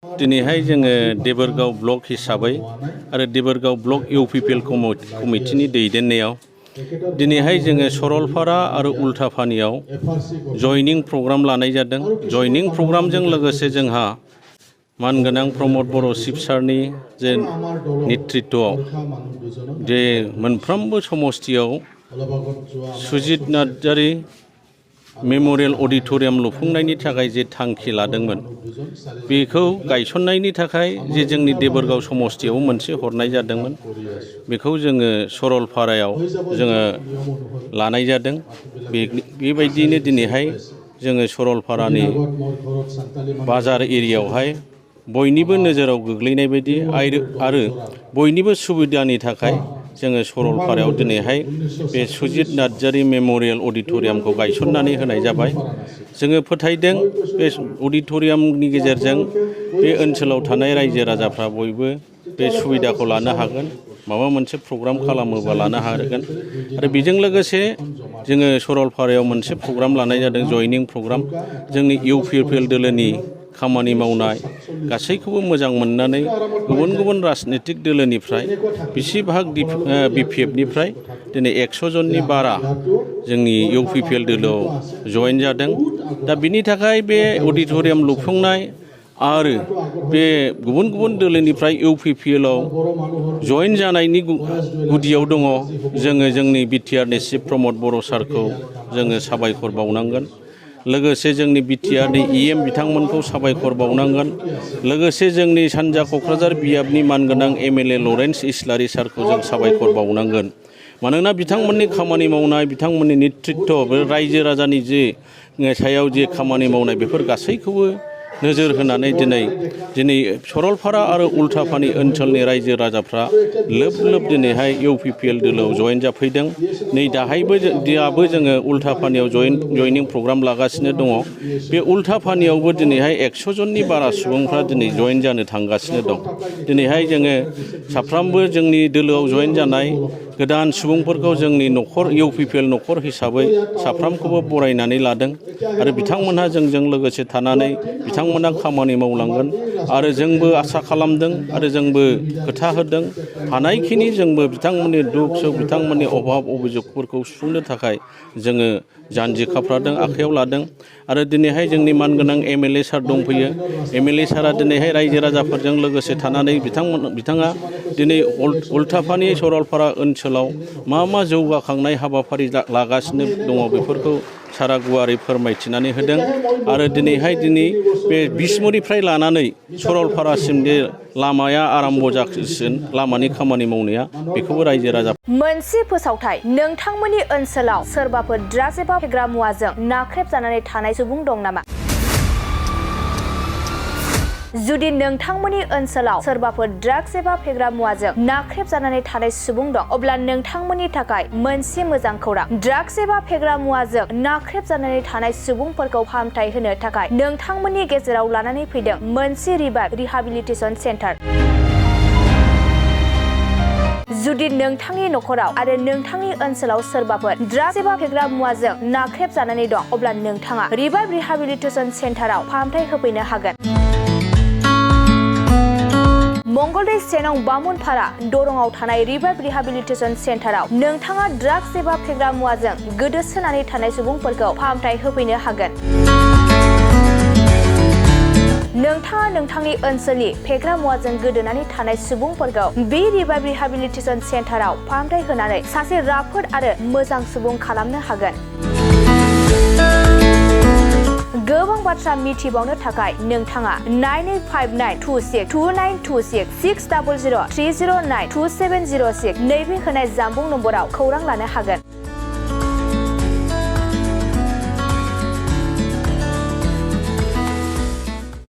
दिनैहाय जोङो देबोरगाव ब्लक हिसाबै आरो देबोरगाव ब्लक इउपिपिएल कमिटिनि दैदेननायाव दिनैहाय जोङो सरलपारा आरो उल्टापानियाव जयनिं प्रग्राम लानाय जादों। जयनिं प्रग्रामजों लोगोसे जोंहा मानगोनां प्रमद बर' चिफ सारनि जे नेतृत्वआव जे मोनफ्रोमबो समस्तियाव सुजित नार्जारि मेम'रियेल अडिट'रियाम लुफुंनायनि थाखाय जे थांखि लादोंमोन बेखौ गायसननायनि थाखाय जे जोंनि देबोरगाव समस्तियाव मोनसे हरनाय जादोंमोन बेखौ जोङो सरलपारायाव जोङो लानाय जादों। बेबायदिनो दिनैहाय जोङो सरलपारानि बाजार एरियायावहाय बयनिबो नोजोराव गोग्लैनाय बायदि आरो बयनिबो सुबिदानि थाखाय जोङो सरलपारायाव दिनैहाय बे सुजित नार्जारि मेम'रियेल अडिट'रियामखौ गायसननानै होनाय जाबाय। जोङो फोथायदों बे अडिट'रियामनि गेजेरजों बे ओनसोलाव थानाय रायजो राजाफ्रा बयबो बे सुबिदाखौ लानो हागोन, माबा मोनसे प्रग्राम खालामोबा लानो हागोन। आरो बेजों लोगोसे जोङो सरलपारायाव मोनसे प्रग्राम लानाय जादों, जयनिं प्रग्राम। जोंनि इउपिपिएल दोलोनि खामानि मावनाय गासैखौबो मोजां मोननानै गुबुन गुबुन राजनितिक दोलोनिफ्राय बिसिभाग बिपिएफनिफ्राय दिनै 100 जननि बारा जोंनि इउपिपिएल दोलोआव जयेन जादों। दा बिनि थाखाय बे अडिट'रियाम लुफुंनाय आरो बे गुबुन गुबुन दोलोनिफ्राय इउपिपिएलआव जयेन जानायनि गुदियाव दङ जोङो जोंनि बिटिआरनि चिफ प्रमद बर' सारखौ जोङो साबायखर बावनांगोन। लोगोसे जोंनि बिटिआरनि इएम बिथांमोनखौ साबायखर बावनांगोन। लोगोसे जोंनि सानजा क'क्राझार बियाबनि मानगोनां एमएलए लरेन्स इस्लारि सारखौ जों साबायखर बावनांगोन। मानोना बिथांमोननि खामानि मावनाय, बिथांमोननि नेतृत्व, बे रायजो राजानि जे सायाव जे खामानि मावनाय बेफोर गासैखौबो नोजोर होनानै दिनै सरलपारा आरो उल्टापानि ओनसोलनि रायजो राजाफ्रा लोब लोब दिनैहाय इउपिपिएल दोलोआव जयेन जाफैदों। नै दाहायबो जोङो उल्टापानियाव जयनिं प्रग्राम लागासिनो दङ। बे उल्टापानियावबो दिनैहाय 100 जननि बारा सुबुंफ्रा दिनै जयेन जानो थांगासिनो दं। दिनैहाय जोङो साफ्रोमबो जोंनि दोलोआव जयेन जानाय गोदान सुबुंफोरखौ जोंनि न'खर इउपिपिएल न'खर हिसाबै साफ्रोमखौबो बरायनानै लादों आरो बिथांमोनहा जोंजों लोगोसे थानानै बिथांमोनहा खामानि मावलांगोन आरो जोंबो आसा खालामदों आरो जोंबो खोथा होदों हानायखिनि जोंबो बिथांमोननि दुख सुख, बिथांमोननि अभाब अभिजगफोरखौ सुफुंनो थाखाय जोङो जानजि खाफ्रादों, आखायाव लादों। आरो दिनैहाय जोंनि मानगोनां एमएलए सार दंफैयो। एमएलए सारा दिनैहाय रायजो राजाफोरजों लोगोसे थानानै बिथाङा दिनै उल्टापानि सरलपारा ओनसोलाव मा जौगाखांनाय हाबाफारि लागासिनो दङ बेफोरखौ सारा गुवारै फोरमायथिनानै होदों। आरो दिनै बे बिसमुरिफ्राय लानानै सरलपारासिम जे लामाया आराम्भ जासिगोन, लामानि खामानि मावनाया बेखौबो रायजो राजा। मोनसे फोसावथाय, नोंथांमोननि ओनसोलाव सोरबाफोर ड्राग्स एबा फेग्रा मुवाजों नाख्रेबजानानै थानाय सुबुं दं नामा? जुदि नोंथांमोननि ओनसोलाव सोरबाफोर ड्राग्स एबा फेग्रा मुवाजों नाख्रेबजानानै थानाय सुबुं दं, अब्ला नोंथांमोननि थाखाय मोनसे मोजां खौरां। ड्राग्स एबा फेग्रा मुवाजों नाख्रेबजानानै थानाय सुबुंफोरखौ फाहामथाय होनो थाखाय नोंथांमोननि गेजेराव लानानै फैदों मोनसे रिहाबिलिटेसन सेन्टार। जुदि नोंथांनि न'खराव आरो नोंथांनि ओनसोलाव सोरबाफोर ड्राग्स एबा फेग्रा मुवाजों नाख्रेबजानानै दं, अब्ला नोंथाङा रिहाबिलिटेसन सेन्टाराव फाहामथाय होफैनो हागोन। मंगलदै सेनं बामुनपारा दरंआव थानाय रिहाबिलिटेसन सेन्टाराव नोंथाङा ड्राग्स एबा फेग्रा मुवाजों गोदोसोनानै थानाय सुबुंफोरखौ फाहामथाय होफैनो हागोन। नोंथाङा नोंथांनि ओनसोलनि फेग्रा मुवाजों गोदोनानै थानाय सुबुंफोरखौ बे रिहाबिलिटेसन सेन्टाराव फाहामथाय होनानै सासे राफोद आरो मोजां सुबुं खालामनो हागोन। गोबां बाथ्रा मिथिबावनो थाखाय नोंथाङा 9859262926 60030927096 नैबे होनाय जानबुं नम्बराव खौरां लानो हागोन।